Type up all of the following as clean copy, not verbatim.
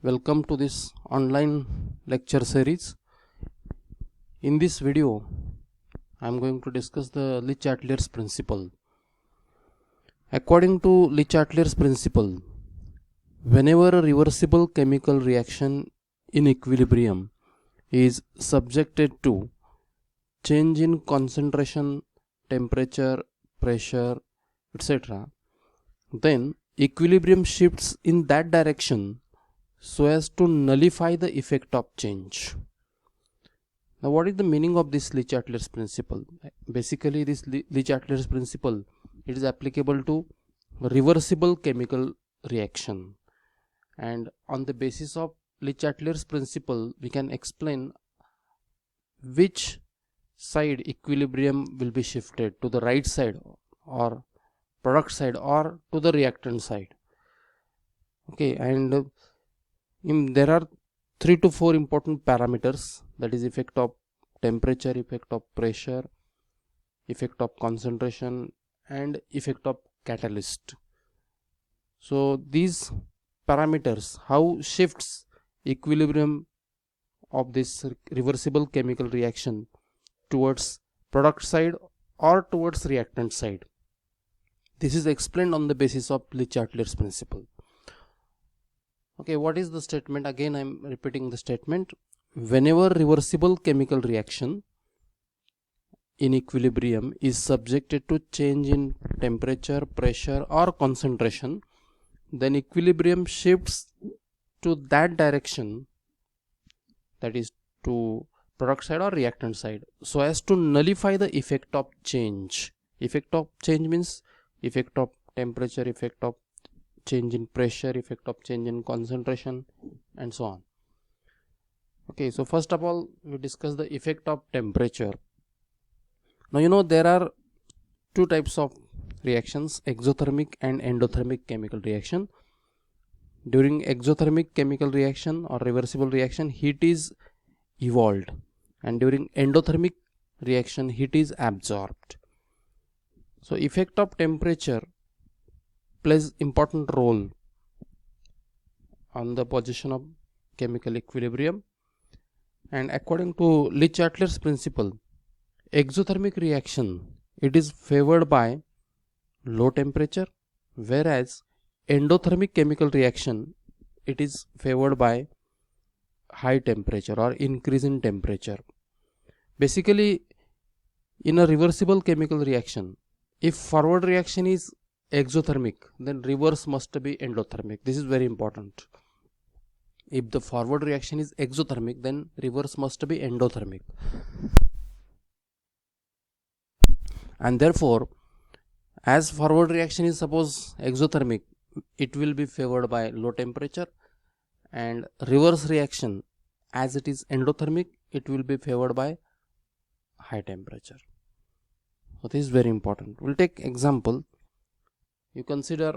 Welcome to this online lecture series. In this video, I am going to discuss the Le Chatelier's principle. According to Le Chatelier's principle, whenever a reversible chemical reaction in equilibrium is subjected to change in concentration, temperature, pressure, etc., then equilibrium shifts in that direction so as to nullify the effect of change. Now, what is the meaning of this Le Chatelier's principle? Basically, this Le Chatelier's principle, it is applicable to reversible chemical reaction, and on the basis of Le Chatelier's principle, we can explain which side equilibrium will be shifted, to the right side or product side or to the reactant side. Okay, and there are 3 to 4 important parameters, that is effect of temperature, effect of pressure, effect of concentration, and effect of catalyst. So these parameters, how shifts equilibrium of this reversible chemical reaction towards product side or towards reactant side. This is explained on the basis of Le Chatelier's principle. Okay, what is the statement? Again, I am repeating the statement. Whenever reversible chemical reaction in equilibrium is subjected to change in temperature, pressure, or concentration, then equilibrium shifts to that direction, that is to product side or reactant side, so as to nullify the effect of change. Effect of change means effect of temperature, effect of change in pressure, effect of change in concentration, and so on. Okay, so first of all, we discuss the effect of temperature. Now there are two types of reactions, exothermic and endothermic chemical reaction. During exothermic chemical reaction or reversible reaction, heat is evolved, and during endothermic reaction, heat is absorbed. So effect of temperature plays important role on the position of chemical equilibrium, and according to Le Chatelier's principle, exothermic reaction, it is favored by low temperature, whereas endothermic chemical reaction, it is favored by high temperature or increase in temperature. Basically, in a reversible chemical reaction, if forward reaction is exothermic, then reverse must be endothermic. This is very important. If the forward reaction is exothermic, then reverse must be endothermic. And therefore, as forward reaction is suppose exothermic, it will be favored by low temperature, and reverse reaction, as it is endothermic, it will be favored by high temperature. So this is very important. We'll take example. You consider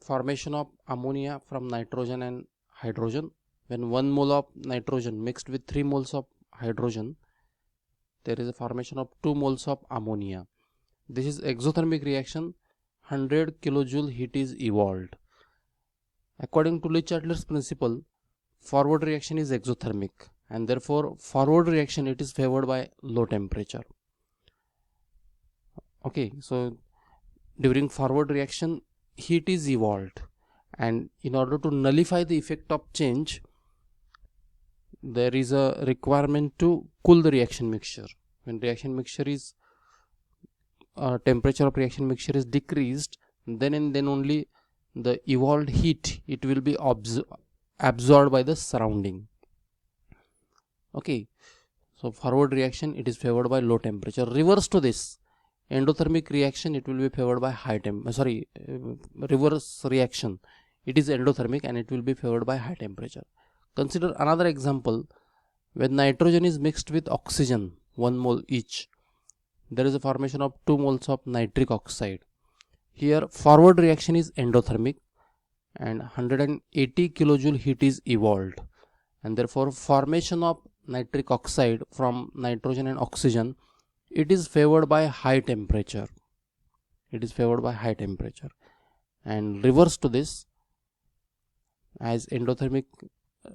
formation of ammonia from nitrogen and hydrogen. When 1 mole of nitrogen mixed with 3 moles of hydrogen, there is a formation of 2 moles of ammonia. This is exothermic reaction. 100 kilojoule heat is evolved. According to Le Chatelier's principle, forward reaction is exothermic, and therefore forward reaction, it is favored by low temperature. Okay, so during forward reaction, heat is evolved, and in order to nullify the effect of change, there is a requirement to cool the reaction mixture. When reaction mixture is temperature of reaction mixture is decreased, then and then only the evolved heat, it will be absorbed by the surrounding. Okay, so forward reaction, it is favored by low temperature. Reverse to this, endothermic reaction, it will be favored by reverse reaction, it is endothermic and it will be favored by high temperature. Consider another example. When nitrogen is mixed with oxygen, 1 mole each, there is a formation of 2 moles of nitric oxide. Here forward reaction is endothermic and 180 kilojoule heat is evolved, and therefore formation of nitric oxide from nitrogen and oxygen, it is favored by high temperature. It is favored by high temperature. And reverse to this, as endothermic,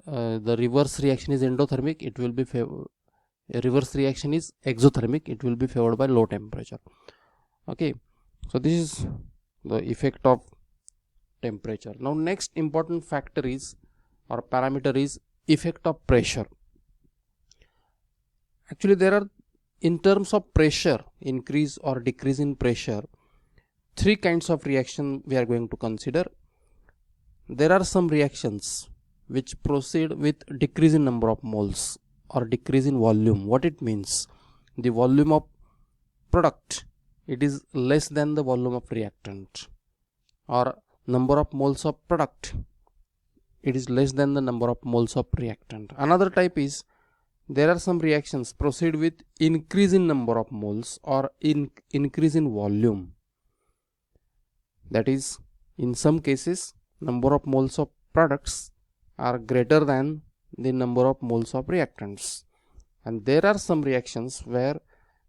the reverse reaction is endothermic, it will be reverse reaction is exothermic, it will be favored by low temperature. Okay, so this is the effect of temperature. Now next important factor is, or parameter is, effect of pressure. Actually there are, in terms of pressure, increase or decrease in pressure, three kinds of reaction we are going to consider. There are some reactions which proceed with decrease in number of moles or decrease in volume. What it means? The volume of product, it is less than the volume of reactant, or number of moles of product, it is less than the number of moles of reactant. Another type is, there are some reactions proceed with increase in number of moles or increase in volume. That is, in some cases number of moles of products are greater than the number of moles of reactants, and there are some reactions where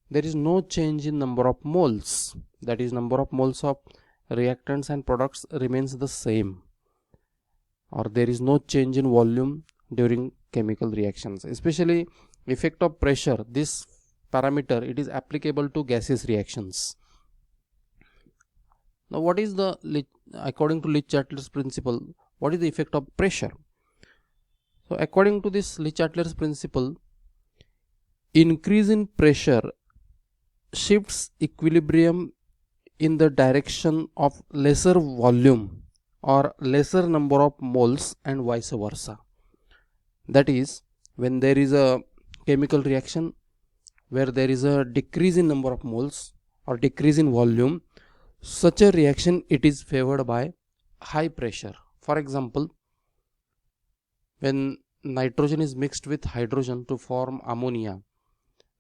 there is no change in number of moles, that is, number of moles of reactants and products remains the same, or there is no change in volume during chemical reactions. Especially effect of pressure, this parameter, it is applicable to gaseous reactions. Now what is the, according to Le-Chatelier's principle, what is the effect of pressure? So according to this Le-Chatelier's principle, increase in pressure shifts equilibrium in the direction of lesser volume or lesser number of moles and vice versa. That is, when there is a chemical reaction where there is a decrease in number of moles or decrease in volume, such a reaction, it is favored by high pressure. For example, when nitrogen is mixed with hydrogen to form ammonia,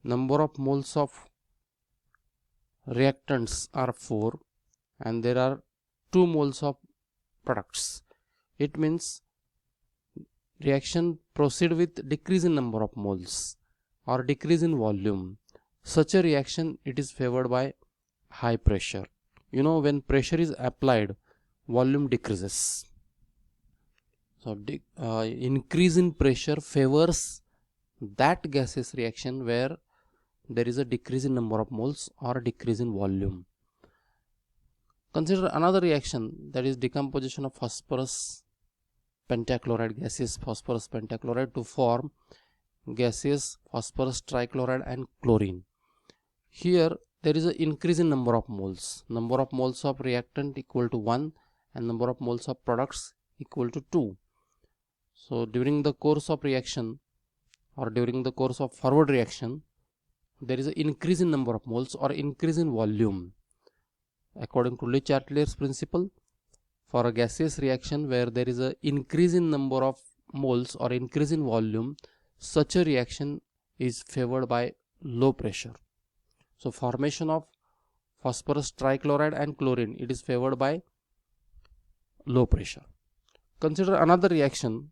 number of moles of reactants are 4 and there are 2 moles of products. It means reaction proceed with decrease in number of moles or decrease in volume. Such a reaction, it is favored by high pressure. You know, when pressure is applied, volume decreases. So increase in pressure favors that gaseous reaction where there is a decrease in number of moles or a decrease in volume. Consider another reaction, that is decomposition of phosphorus pentachloride, gaseous phosphorus pentachloride, to form gaseous phosphorus trichloride and chlorine. Here there is an increase in number of moles. Number of moles of reactant equal to 1 and number of moles of products equal to 2. So during the course of reaction or during the course of forward reaction, there is an increase in number of moles or increase in volume. According to Le-Chatelier's principle, for a gaseous reaction where there is an increase in number of moles or increase in volume, such a reaction is favored by low pressure. So formation of phosphorus trichloride and chlorine, it is favored by low pressure. Consider another reaction,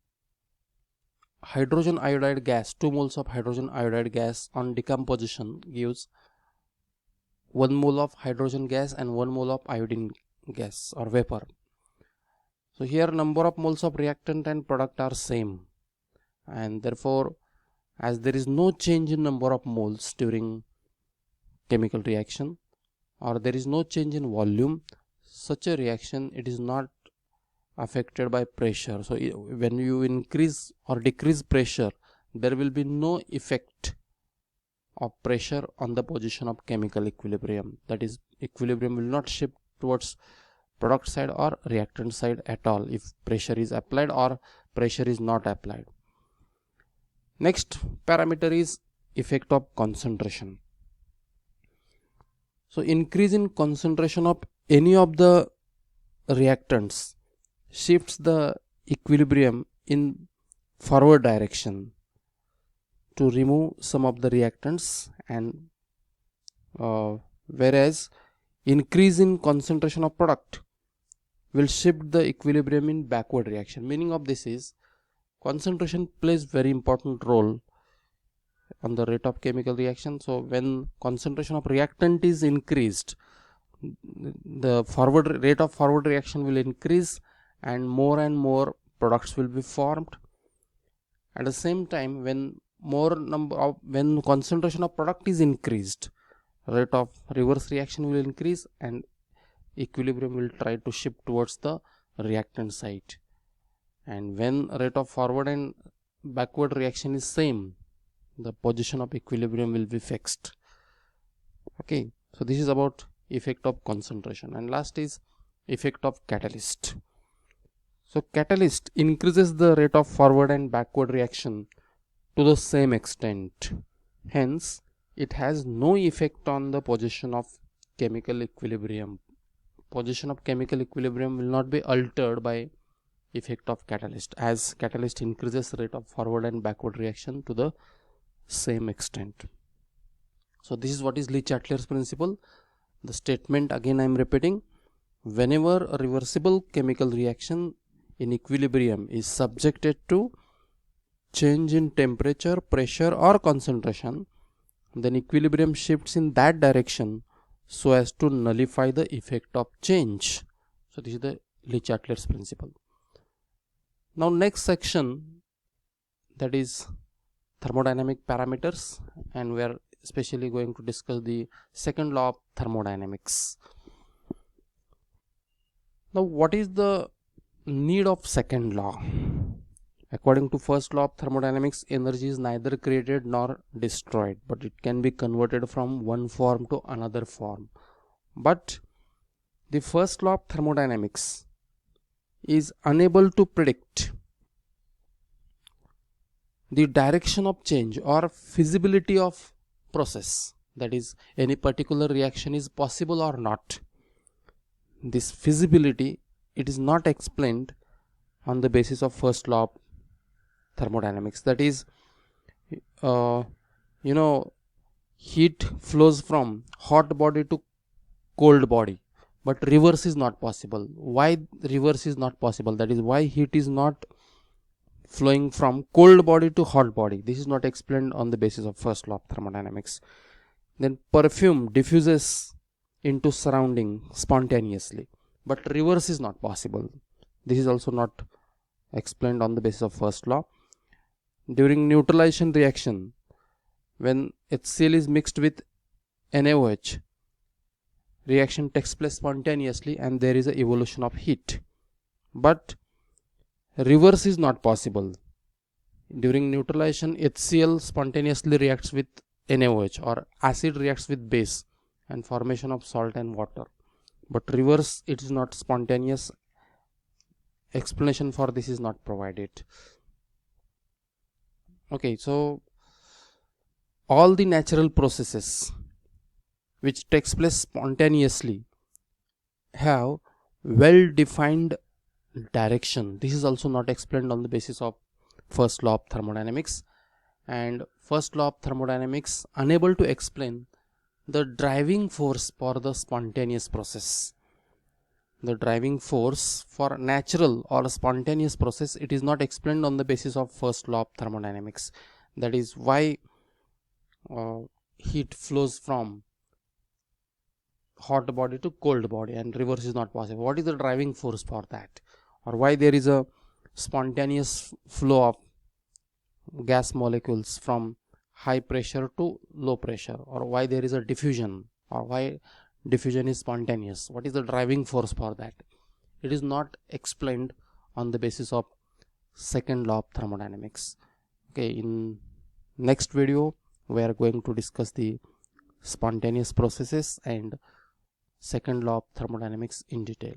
hydrogen iodide gas, 2 moles of hydrogen iodide gas on decomposition gives 1 mole of hydrogen gas and 1 mole of iodine gas or vapor. So here number of moles of reactant and product are same, and therefore as there is no change in number of moles during chemical reaction or there is no change in volume, such a reaction, it is not affected by pressure. So when you increase or decrease pressure, there will be no effect of pressure on the position of chemical equilibrium. That is, equilibrium will not shift towards product side or reactant side at all if pressure is applied or pressure is not applied. Next parameter is effect of concentration. So increase in concentration of any of the reactants shifts the equilibrium in forward direction to remove some of the reactants, and whereas increase in concentration of product will shift the equilibrium in backward reaction. Meaning of this is, concentration plays very important role on the rate of chemical reaction. So when concentration of reactant is increased, the rate of forward reaction will increase and more products will be formed. At the same time, when when concentration of product is increased, rate of reverse reaction will increase and equilibrium will try to shift towards the reactant side. And when rate of forward and backward reaction is same, the position of equilibrium will be fixed. Okay, so this is about effect of concentration. And last is effect of catalyst. So catalyst increases the rate of forward and backward reaction to the same extent. Hence, it has no effect on the position of chemical equilibrium. Position of chemical equilibrium will not be altered by effect of catalyst, as catalyst increases rate of forward and backward reaction to the same extent. So this is what is Le-Chatelier's principle. The statement again I am repeating: whenever a reversible chemical reaction in equilibrium is subjected to change in temperature, pressure or concentration, then equilibrium shifts in that direction so as to nullify the effect of change. So this is the Le-Chatelier's principle. Now next section, that is thermodynamic parameters, and we are especially going to discuss the second law of thermodynamics. Now what is the need of second law? According to first law of thermodynamics, energy is neither created nor destroyed, but it can be converted from one form to another form. But the first law of thermodynamics is unable to predict the direction of change or feasibility of process, that is, any particular reaction is possible or not. This feasibility, it is not explained on the basis of first law of thermodynamics. That is, heat flows from hot body to cold body, but reverse is not possible. Why reverse is not possible? That is why heat is not flowing from cold body to hot body. This is not explained on the basis of first law of thermodynamics. Then perfume diffuses into surrounding spontaneously, but reverse is not possible. This is also not explained on the basis of first law. During neutralization reaction, when HCl is mixed with NaOH, reaction takes place spontaneously and there is an evolution of heat, but reverse is not possible. During neutralization, HCl spontaneously reacts with NaOH, or acid reacts with base and formation of salt and water, but reverse, it is not spontaneous. Explanation for this is not provided. Okay, so all the natural processes which takes place spontaneously have well defined direction. This is also not explained on the basis of first law of thermodynamics, and first law of thermodynamics unable to explain the driving force for the spontaneous process. The driving force for natural or spontaneous process, it is not explained on the basis of first law of thermodynamics. That is why heat flows from hot body to cold body and reverse is not possible. What is the driving force for that? Or why there is a spontaneous flow of gas molecules from high pressure to low pressure, or why there is a diffusion, or why diffusion is spontaneous? What is the driving force for that? It is not explained on the basis of second law of thermodynamics. Okay, in next video we are going to discuss the spontaneous processes and second law of thermodynamics in detail.